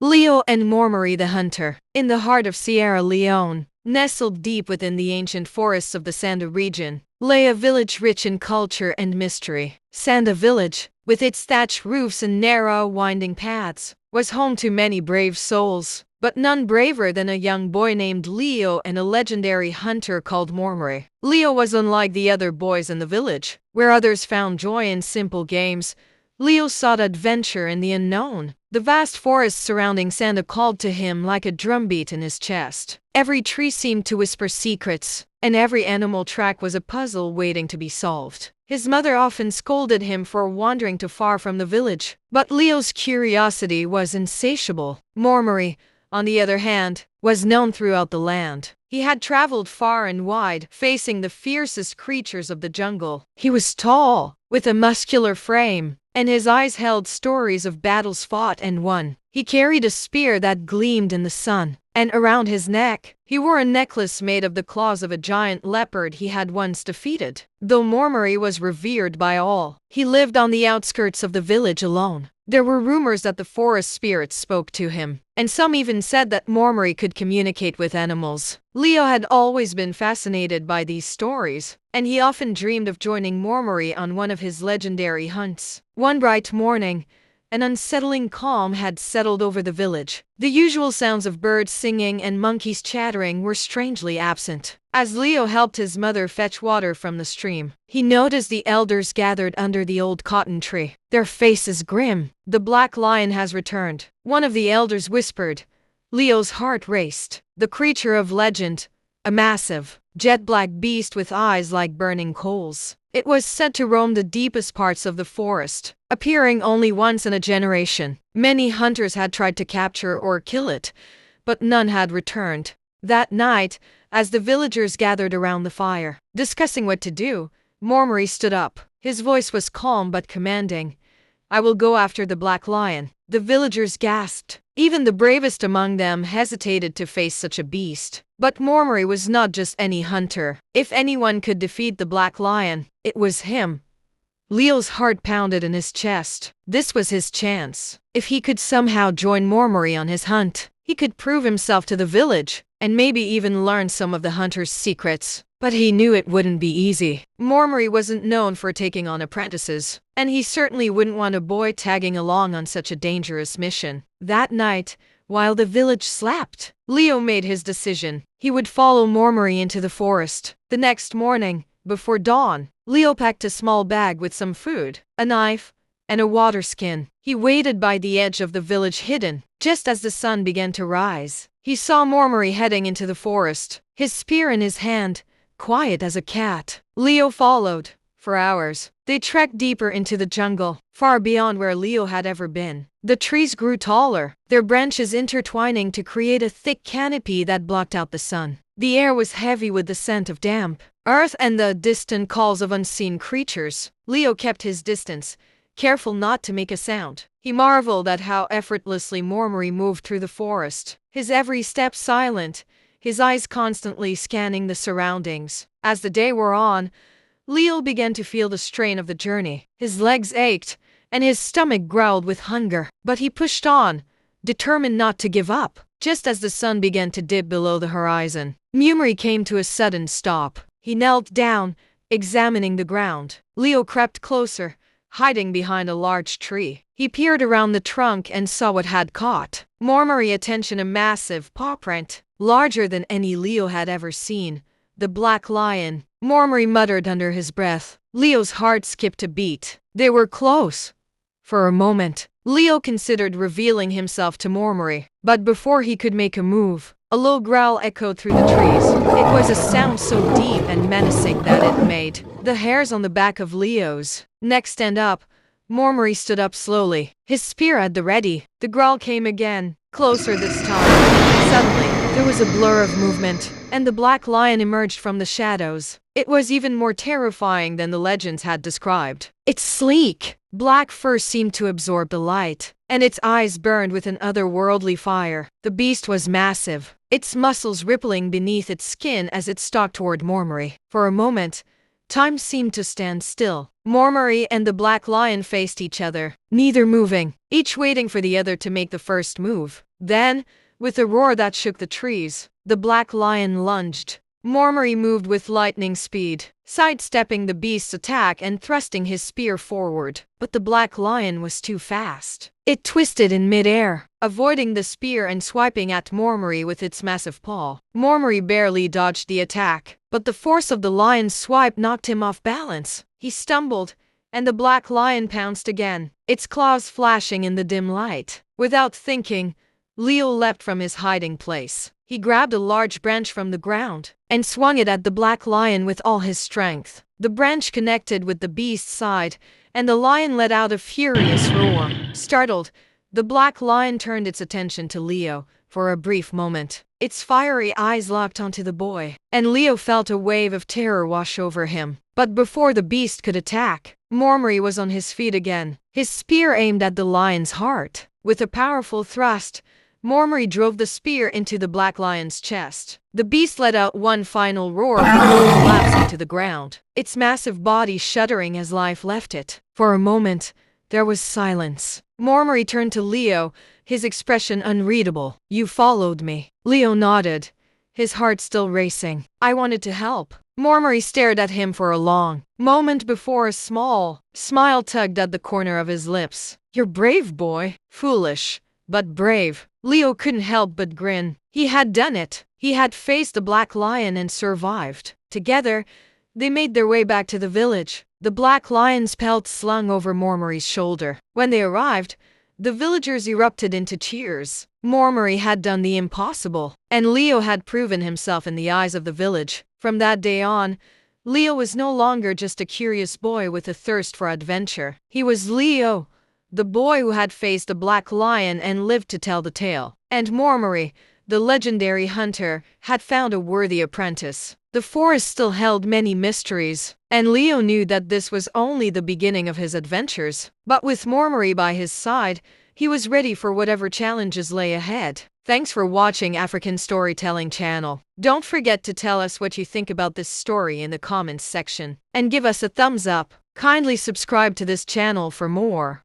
Leo and Mormorry the Hunter. In the heart of Sierra Leone, nestled deep within the ancient forests of the Sanda region, lay a village rich in culture and mystery. Sanda Village, with its thatched roofs and narrow, winding paths, was home to many brave souls, but none braver than a young boy named Leo and a legendary hunter called Mormorry. Leo was unlike the other boys in the village, where others found joy in simple games. Leo sought adventure in the unknown. The vast forest surrounding Sanda called to him like a drumbeat in his chest. Every tree seemed to whisper secrets, and every animal track was a puzzle waiting to be solved. His mother often scolded him for wandering too far from the village, but Leo's curiosity was insatiable. Mormorry, on the other hand, was known throughout the land. He had traveled far and wide, facing the fiercest creatures of the jungle. He was tall, with a muscular frame, and his eyes held stories of battles fought and won. He carried a spear that gleamed in the sun, and around his neck, he wore a necklace made of the claws of a giant leopard he had once defeated. Though Mormorry was revered by all, he lived on the outskirts of the village alone. There were rumors that the forest spirits spoke to him, and some even said that Mormorry could communicate with animals. Leo had always been fascinated by these stories, and he often dreamed of joining Mormorry on one of his legendary hunts. One bright morning, an unsettling calm had settled over the village. The usual sounds of birds singing and monkeys chattering were strangely absent. As Leo helped his mother fetch water from the stream, he noticed the elders gathered under the old cotton tree, their faces grim. "The Black Lion has returned," one of the elders whispered. Leo's heart raced. The creature of legend, a massive, jet-black beast with eyes like burning coals. It was said to roam the deepest parts of the forest, appearing only once in a generation. Many hunters had tried to capture or kill it, but none had returned. That night, as the villagers gathered around the fire, discussing what to do, Mormorry stood up. His voice was calm but commanding. "I will go after the Black Lion." The villagers gasped. Even the bravest among them hesitated to face such a beast. But Mormorry was not just any hunter. If anyone could defeat the Black Lion, it was him. Leo's heart pounded in his chest. This was his chance. If he could somehow join Mormorry on his hunt, he could prove himself to the village, and maybe even learn some of the hunter's secrets. But he knew it wouldn't be easy. Mormorry wasn't known for taking on apprentices, and he certainly wouldn't want a boy tagging along on such a dangerous mission. That night, while the village slept, Leo made his decision. He would follow Mormorry into the forest. The next morning, before dawn, Leo packed a small bag with some food, a knife, and a water skin. He waited by the edge of the village hidden. Just as the sun began to rise, he saw Mormorry heading into the forest, his spear in his hand, quiet as a cat. Leo followed. For hours, they trekked deeper into the jungle, far beyond where Leo had ever been. The trees grew taller, their branches intertwining to create a thick canopy that blocked out the sun. The air was heavy with the scent of damp earth and the distant calls of unseen creatures. Leo kept his distance, careful not to make a sound. He marveled at how effortlessly Mormorry moved through the forest, his every step silent, his eyes constantly scanning the surroundings. As the day wore on, Leo began to feel the strain of the journey. His legs ached, and his stomach growled with hunger. But he pushed on, determined not to give up. Just as the sun began to dip below the horizon, Mormorry came to a sudden stop. He knelt down, examining the ground. Leo crept closer, hiding behind a large tree. He peered around the trunk and saw what had caught Mormorry's attention: a massive paw print, larger than any Leo had ever seen. The Black Lion. Mormorry muttered under his breath. Leo's heart skipped a beat. They were close. For a moment, Leo considered revealing himself to Mormorry, but before he could make a move, a low growl echoed through the trees. It was a sound so deep and menacing that it made the hairs on the back of Leo's neck stand up. Mormorry stood up slowly, his spear at the ready. The growl came again, closer this time. Suddenly, there was a blur of movement, and the Black Lion emerged from the shadows. It was even more terrifying than the legends had described. Its sleek, black fur seemed to absorb the light, and its eyes burned with an otherworldly fire. The beast was massive, its muscles rippling beneath its skin as it stalked toward Mormorry. For a moment, Time seemed to stand still. Mormorry and the black lion faced each other, neither moving, each waiting for the other to make the first move. Then, with a roar that shook the trees, the black lion lunged. Mormorry moved with lightning speed, sidestepping the beast's attack and thrusting his spear forward. But the black lion was too fast. It twisted in midair, avoiding the spear and swiping at Mormorry with its massive paw. Mormorry barely dodged the attack, but the force of the lion's swipe knocked him off balance. He stumbled, and the black lion pounced again, its claws flashing in the dim light. Without thinking, Leo leapt from his hiding place. He grabbed a large branch from the ground and swung it at the black lion with all his strength. The branch connected with the beast's side, and the lion let out a furious roar. Startled, the black lion turned its attention to Leo. For a brief moment, its fiery eyes locked onto the boy, and Leo felt a wave of terror wash over him. But before the beast could attack, Mormorry was on his feet again, his spear aimed at the lion's heart. With a powerful thrust, Mormorry drove the spear into the black lion's chest. The beast let out one final roar before collapsing to the ground, its massive body shuddering as life left it. For a moment, there was silence. Mormorry turned to Leo, his expression unreadable. "You followed me." Leo nodded, his heart still racing. "I wanted to help." Mormorry stared at him for a long moment before a small smile tugged at the corner of his lips. "You're brave, boy." "Foolish, but brave." Leo couldn't help but grin. He had done it. He had faced the black lion and survived. Together, they made their way back to the village, the black lion's pelt slung over Mormorry's shoulder. When they arrived, the villagers erupted into cheers. Mormorry had done the impossible, and Leo had proven himself in the eyes of the village. From that day on, Leo was no longer just a curious boy with a thirst for adventure. He was Leo, the boy who had faced a black lion and lived to tell the tale. And Mormorry, the legendary hunter, had found a worthy apprentice. The forest still held many mysteries, and Leo knew that this was only the beginning of his adventures. But with Mormorry by his side, he was ready for whatever challenges lay ahead. Thanks for watching African Storytelling Channel. Don't forget to tell us what you think about this story in the comments section, and give us a thumbs up. Kindly subscribe to this channel for more.